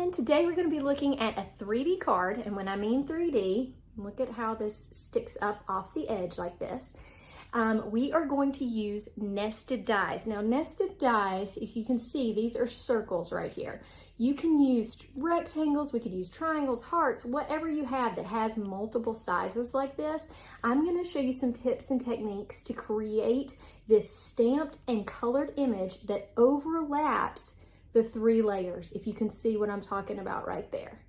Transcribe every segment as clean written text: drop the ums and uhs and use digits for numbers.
everyone. Today we're going to be looking at a 3D card, and when I mean 3D, look at how this sticks up off the edge like this. We are going to use nested dies. Now nested dies, if you can see, these are circles right here. You can use rectangles, we could use triangles, hearts, whatever you have that has multiple sizes like this. I'm going to show you some tips and techniques to create this stamped and colored image that overlaps the 3 layers, if you can see what I'm talking about right there.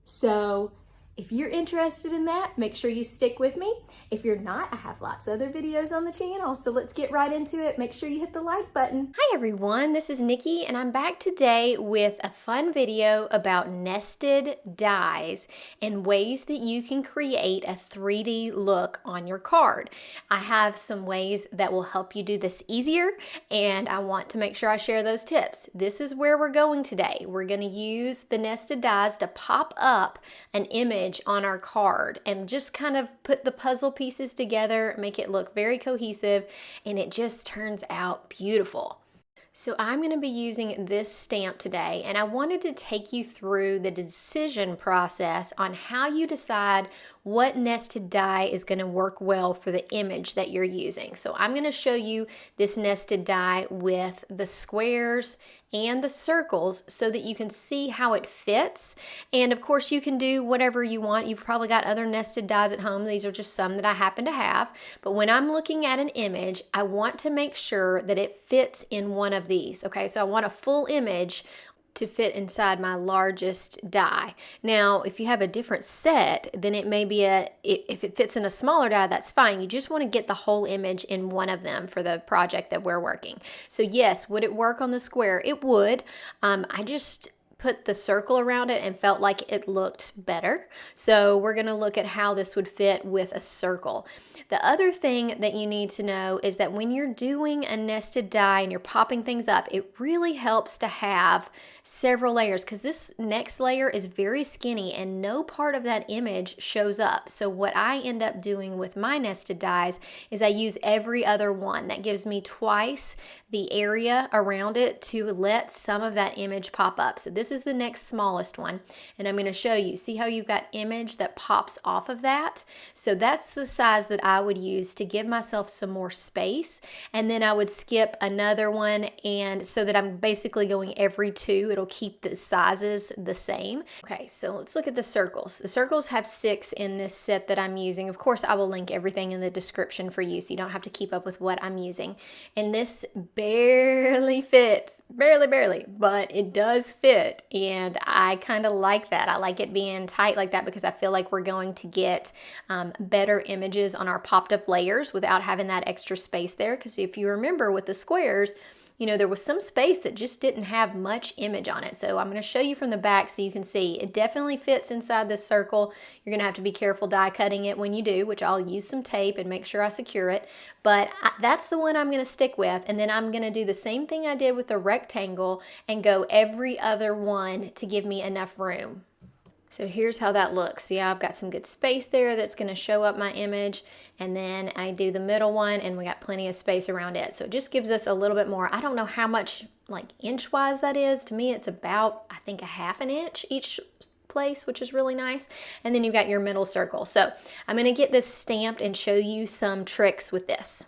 So if you're interested in that, make sure you stick with me. If you're not, I have lots of other videos on the channel, so let's get right into it. Make sure you hit the like button. Hi everyone, this is Nikki and I'm back today with a fun video about nested dies and ways that you can create a 3D look on your card. I have some ways that will help you do this easier, and I want to make sure I share those tips. This is where we're going today. We're going to use the nested dies to pop up an image on our card and just kind of put the puzzle pieces together, make it look very cohesive, and it just turns out beautiful. So I'm going to be using this stamp today, and I wanted to take you through the decision process on how you decide what nested die is going to work well for the image that you're using. So I'm going to show you this nested die with the squares and the circles so that you can see how it fits. And of course you can do whatever you want. You've probably got other nested dies at home. These are just some that I happen to have. But when I'm looking at an image, I want to make sure that it fits in one of these. Okay, so I want a full image to fit inside my largest die. Now, if you have a different set, then it may be if it fits in a smaller die, that's fine. You just want to get the whole image in one of them for the project that we're working. So yes, would it work on the square? It would. I just put the circle around it and felt like it looked better. So we're going to look at how this would fit with a circle. The other thing that you need to know is that when you're doing a nested die and you're popping things up, it really helps to have several layers, because this next layer is very skinny and no part of that image shows up. So what I end up doing with my nested dies is I use every other one. That gives me twice the area around it to let some of that image pop up. So this is the next smallest one, and I'm going to show you. See how you've got image that pops off of that? So that's the size that I would use to give myself some more space, and then I would skip another one, and so that I'm basically going every 2. It'll keep the sizes the same. Okay, so let's look at the circles. The circles have 6 in this set that I'm using. Of course, I will link everything in the description for you, so you don't have to keep up with what I'm using. And this barely fits, barely, but it does fit, and I kind of like that. I like it being tight like that because I feel like we're going to get better images on our popped up layers without having that extra space there. Because if you remember with the squares, you know, there was some space that just didn't have much image on it. So I'm going to show you from the back so you can see it definitely fits inside this circle. You're going to have to be careful die cutting it when you do, which I'll use some tape and make sure I secure it. But that's the one I'm going to stick with. And then I'm going to do the same thing I did with the rectangle and go every other one to give me enough room. So here's how that looks. See, I've got some good space there that's going to show up my image, and then I do the middle one and we got plenty of space around it. So it just gives us a little bit more. I don't know how much like inch-wise that is. To me, it's about, I think, a ½ an inch each place, which is really nice. And then you've got your middle circle. So I'm going to get this stamped and show you some tricks with this.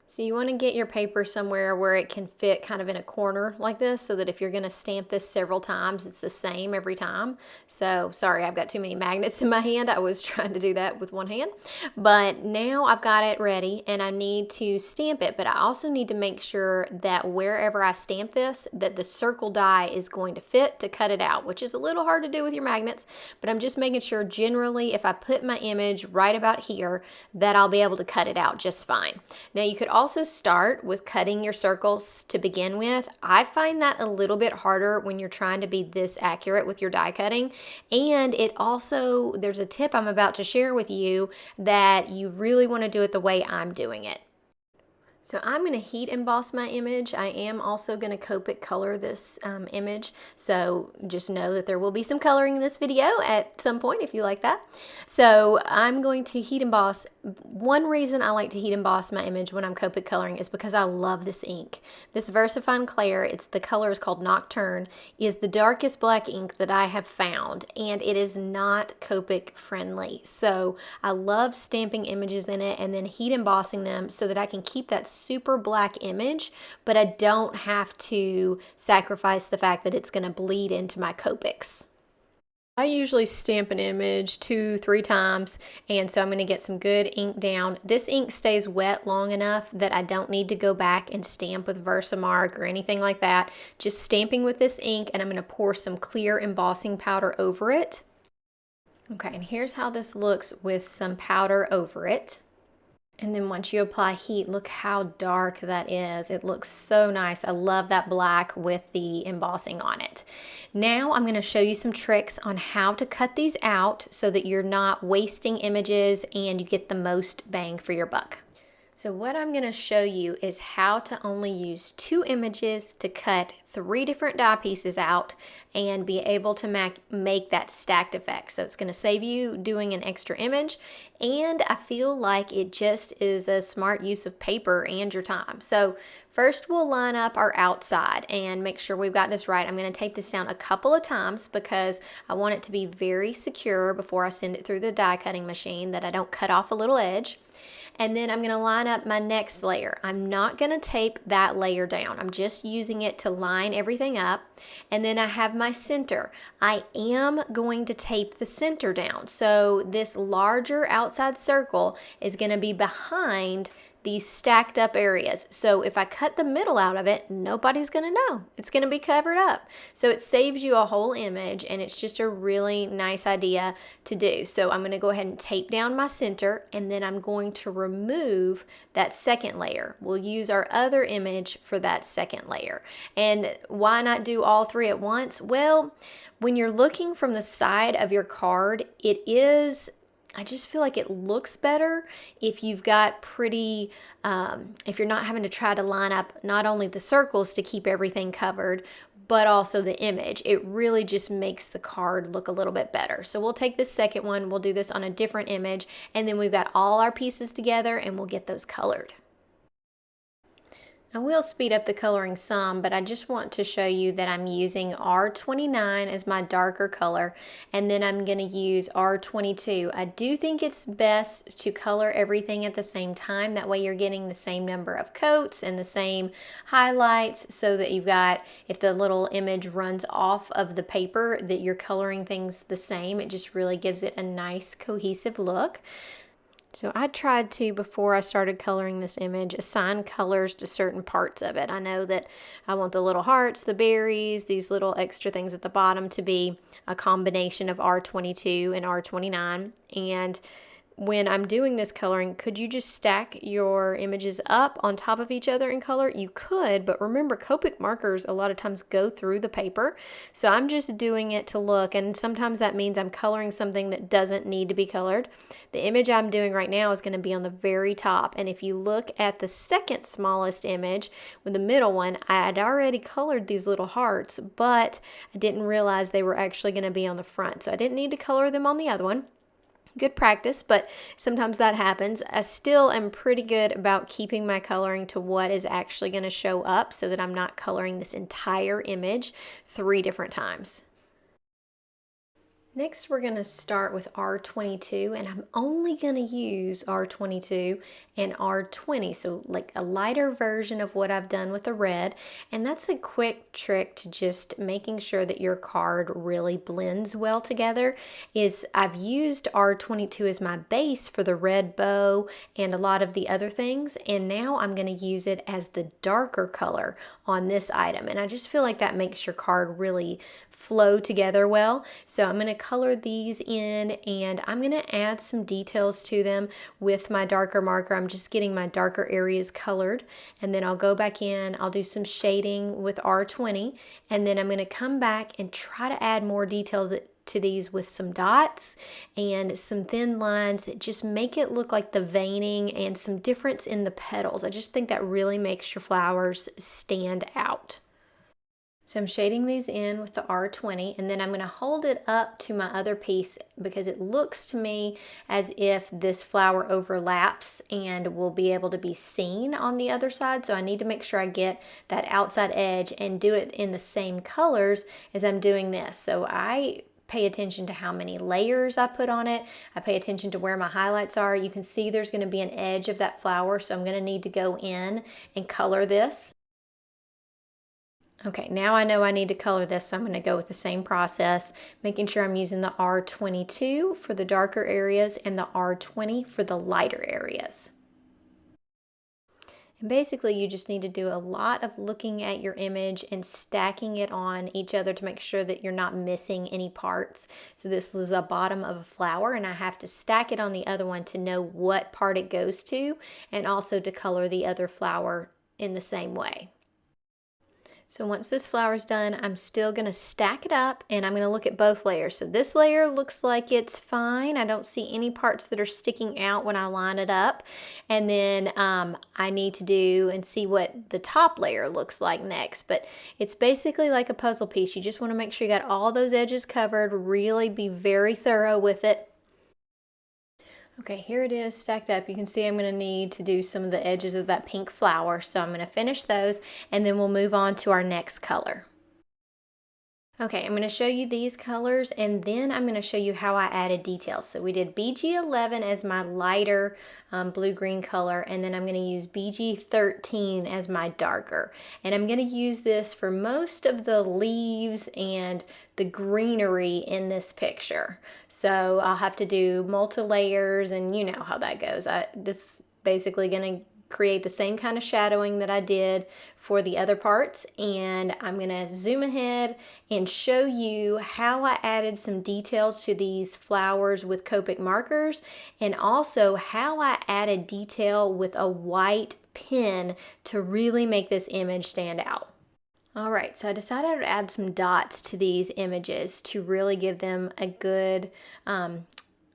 So you want to get your paper somewhere where it can fit kind of in a corner like this, so that if you're going to stamp this several times, it's the same every time. So sorry, I've got too many magnets in my hand. I was trying to do that with one hand. But now I've got it ready and I need to stamp it. But I also need to make sure that wherever I stamp this, that the circle die is going to fit to cut it out, which is a little hard to do with your magnets. But I'm just making sure generally if I put my image right about here, that I'll be able to cut it out just fine. Now you could also start with cutting your circles to begin with. I find that a little bit harder when you're trying to be this accurate with your die cutting. And it also, there's a tip I'm about to share with you that you really want to do it the way I'm doing it. So I'm going to heat emboss my image. I am also going to Copic color this image. So just know that there will be some coloring in this video at some point if you like that. So I'm going to heat emboss. One reason I like to heat emboss my image when I'm Copic coloring is because I love this ink. This VersaFine Clair, the color is called Nocturne, is the darkest black ink that I have found, and it is not Copic friendly. So I love stamping images in it and then heat embossing them so that I can keep that super black image, but I don't have to sacrifice the fact that it's going to bleed into my Copics. I usually stamp an image 2-3 times, and so I'm going to get some good ink down. This ink stays wet long enough that I don't need to go back and stamp with Versamark or anything like that. Just stamping with this ink, and I'm going to pour some clear embossing powder over it. Okay, and here's how this looks with some powder over it. And then once you apply heat, look how dark that is. It looks so nice. I love that black with the embossing on it. Now I'm going to show you some tricks on how to cut these out so that you're not wasting images and you get the most bang for your buck. So what I'm going to show you is how to only use 2 images to cut 3 different die pieces out and be able to make that stacked effect. So it's going to save you doing an extra image, and I feel like it just is a smart use of paper and your time. So first we'll line up our outside and make sure we've got this right. I'm going to tape this down a couple of times because I want it to be very secure before I send it through the die cutting machine, that I don't cut off a little edge. And then I'm going to line up my next layer. I'm not going to tape that layer down. I'm just using it to line everything up. And then I have my center. I am going to tape the center down. So this larger outside circle is going to be behind these stacked up areas. So if I cut the middle out of it, nobody's going to know. It's going to be covered up. So it saves you a whole image, and it's just a really nice idea to do. So I'm going to go ahead and tape down my center, and then I'm going to remove that second layer. We'll use our other image for that second layer. And why not do all 3 at once? Well, when you're looking from the side of your card, I just feel like it looks better if you've got pretty, if you're not having to try to line up not only the circles to keep everything covered, but also the image. It really just makes the card look a little bit better. So we'll take this second one, we'll do this on a different image, and then we've got all our pieces together and we'll get those colored. I will speed up the coloring some, but I just want to show you that I'm using R29 as my darker color, and then I'm going to use R22. I do think it's best to color everything at the same time. That way you're getting the same number of coats and the same highlights, so that you've got, if the little image runs off of the paper, that you're coloring things the same. It just really gives it a nice cohesive look. So I tried to, before I started coloring this image, assign colors to certain parts of it. I know that I want the little hearts, the berries, these little extra things at the bottom to be a combination of R22 and R29. And when I'm doing this coloring, could you just stack your images up on top of each other in color? You could, but remember, Copic markers a lot of times go through the paper. So I'm just doing it to look, and sometimes that means I'm coloring something that doesn't need to be colored. The image I'm doing right now is going to be on the very top, and if you look at the second smallest image with the middle one, I had already colored these little hearts, but I didn't realize they were actually going to be on the front. So I didn't need to color them on the other one. Good practice, but sometimes that happens. I still am pretty good about keeping my coloring to what is actually going to show up so that I'm not coloring this entire image 3 different times. Next, we're going to start with R22, and I'm only going to use R22 and R20, so like a lighter version of what I've done with the red. And that's a quick trick to just making sure that your card really blends well together. Is I've used R22 as my base for the red bow and a lot of the other things, and now I'm going to use it as the darker color on this item. And I just feel like that makes your card really flow together well. So I'm going to color these in, and I'm going to add some details to them with my darker marker. I'm just getting my darker areas colored, and then I'll go back in, I'll do some shading with R20, and then I'm going to come back and try to add more detail to these with some dots and some thin lines that just make it look like the veining and some difference in the petals. I just think that really makes your flowers stand out. So I'm shading these in with the R20, and then I'm going to hold it up to my other piece because it looks to me as if this flower overlaps and will be able to be seen on the other side. So I need to make sure I get that outside edge and do it in the same colors as I'm doing this. So I pay attention to how many layers I put on it. I pay attention to where my highlights are. You can see there's going to be an edge of that flower, so I'm going to need to go in and color this. Okay, now I know I need to color this, so I'm going to go with the same process, making sure I'm using the R22 for the darker areas and the R20 for the lighter areas. And basically, you just need to do a lot of looking at your image and stacking it on each other to make sure that you're not missing any parts. So this is a bottom of a flower, and I have to stack it on the other one to know what part it goes to, and also to color the other flower in the same way. So once this flower is done, I'm still going to stack it up, and I'm going to look at both layers. So this layer looks like it's fine. I don't see any parts that are sticking out when I line it up. And then I need to do and see what the top layer looks like next. But it's basically like a puzzle piece. You just want to make sure you got all those edges covered, really be very thorough with it. Okay, here it is stacked up. You can see I'm going to need to do some of the edges of that pink flower. So I'm going to finish those, and then we'll move on to our next color. Okay, I'm going to show you these colors, and then I'm going to show you how I added details. So we did BG11 as my lighter blue-green color, and then I'm going to use BG13 as my darker. And I'm going to use this for most of the leaves and the greenery in this picture. So I'll have to do multi-layers, and you know how that goes. This is basically going to create the same kind of shadowing that I did for the other parts, and I'm gonna zoom ahead and show you how I added some details to these flowers with Copic markers, and also how I added detail with a white pen to really make this image stand out. Alright, so I decided to add some dots to these images to really give them a good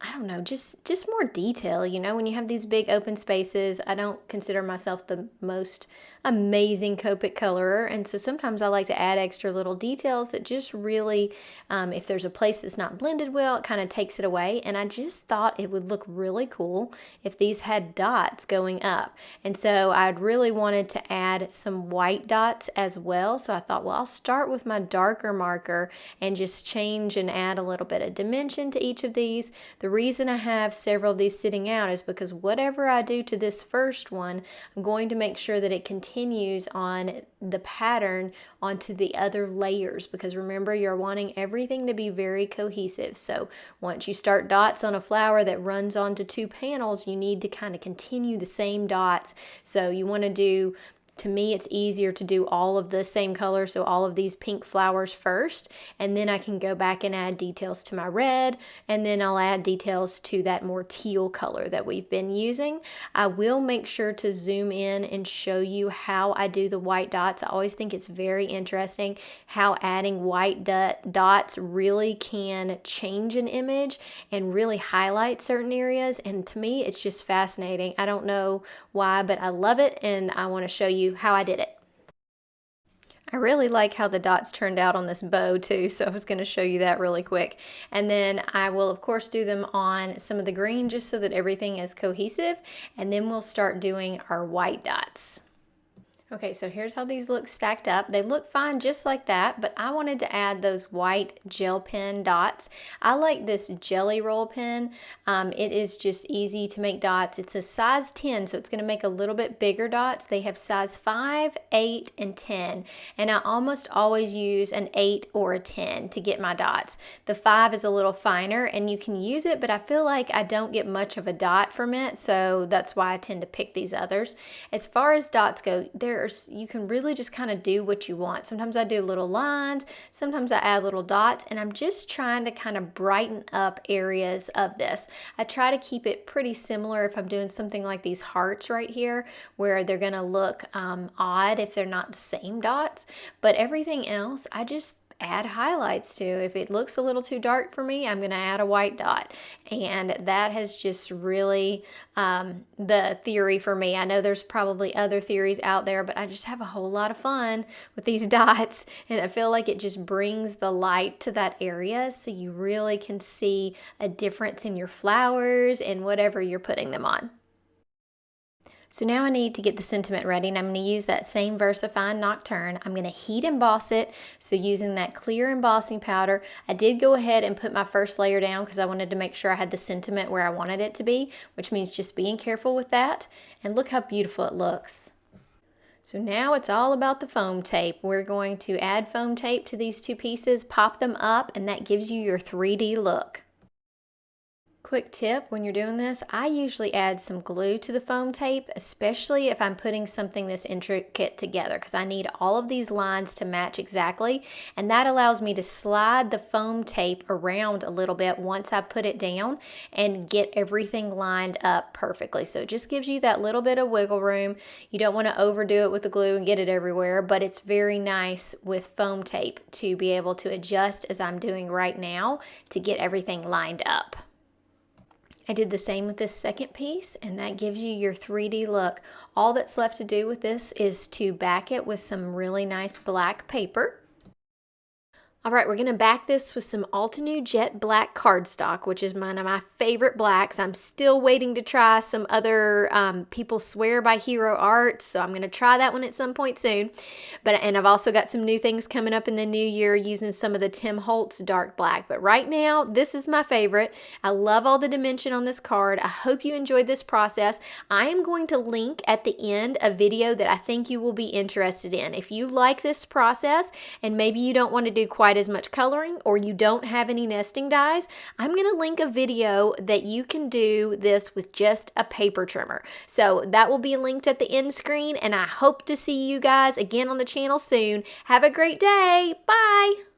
I don't know, just more detail. You know, when you have these big open spaces, I don't consider myself the most amazing Copic colorer, and so sometimes I like to add extra little details that just really, if there's a place that's not blended well, it kind of takes it away. And I just thought it would look really cool if these had dots going up, and so I'd really wanted to add some white dots as well. So I thought, well, I'll start with my darker marker and just change and add a little bit of dimension to each of these. The reason I have several of these sitting out is because whatever I do to this first one, I'm going to make sure that it continues on the pattern onto the other layers, because remember, you're wanting everything to be very cohesive. So once you start dots on a flower that runs onto two panels, you need to kind of continue the same dots. So you want to do, to me, it's easier to do all of the same color, so all of these pink flowers first, and then I can go back and add details to my red, and then I'll add details to that more teal color that we've been using. I will make sure to zoom in and show you how I do the white dots. I always think it's very interesting how adding white dots really can change an image and really highlight certain areas, and to me, it's just fascinating. I don't know why, but I love it, and I want to show you how I did it. I really like how the dots turned out on this bow too, so I was going to show you that really quick. And then I will of course do them on some of the green just so that everything is cohesive, and then we'll start doing our white dots. Okay, so here's how these look stacked up. They look fine just like that, but I wanted to add those white gel pen dots. I like this jelly roll pen. It is just easy to make dots. It's a size 10, so it's going to make a little bit bigger dots. They have size 5, 8, and 10, and I almost always use an 8 or a 10 to get my dots. The 5 is a little finer, and you can use it, but I feel like I don't get much of a dot from it, so that's why I tend to pick these others. As far as dots go, you can really just kind of do what you want. Sometimes I do little lines, sometimes I add little dots, and I'm just trying to kind of brighten up areas of this. I try to keep it pretty similar if I'm doing something like these hearts right here, where they're gonna look odd if they're not the same dots, but everything else, I just add highlights to. If it looks a little too dark for me, I'm going to add a white dot. And that has just really the theory for me. I know there's probably other theories out there, but I just have a whole lot of fun with these dots, and I feel like it just brings the light to that area so you really can see a difference in your flowers and whatever you're putting them on. So now I need to get the sentiment ready, and I'm going to use that same VersaFine Nocturne. I'm going to heat emboss it. So using that clear embossing powder, I did go ahead and put my first layer down because I wanted to make sure I had the sentiment where I wanted it to be, which means just being careful with that. And look how beautiful it looks. So now it's all about the foam tape. We're going to add foam tape to these two pieces, pop them up, and that gives you your 3D look. Quick tip when you're doing this, I usually add some glue to the foam tape, especially if I'm putting something this intricate together, because I need all of these lines to match exactly, and that allows me to slide the foam tape around a little bit once I put it down and get everything lined up perfectly. So it just gives you that little bit of wiggle room. You don't want to overdo it with the glue and get it everywhere, but it's very nice with foam tape to be able to adjust as I'm doing right now to get everything lined up. I did the same with this second piece, and that gives you your 3D look. All that's left to do with this is to back it with some really nice black paper. All right, we're going to back this with some Altenew Jet Black cardstock, which is one of my favorite blacks. I'm still waiting to try some other people swear by Hero Art, so I'm going to try that one at some point soon. And I've also got some new things coming up in the new year using some of the Tim Holtz Dark Black. But right now, this is my favorite. I love all the dimension on this card. I hope you enjoyed this process. I am going to link at the end a video that I think you will be interested in. If you like this process and maybe you don't want to do quite as much coloring or you don't have any nesting dies, I'm going to link a video that you can do this with just a paper trimmer. So that will be linked at the end screen, and I hope to see you guys again on the channel soon. Have a great day. Bye.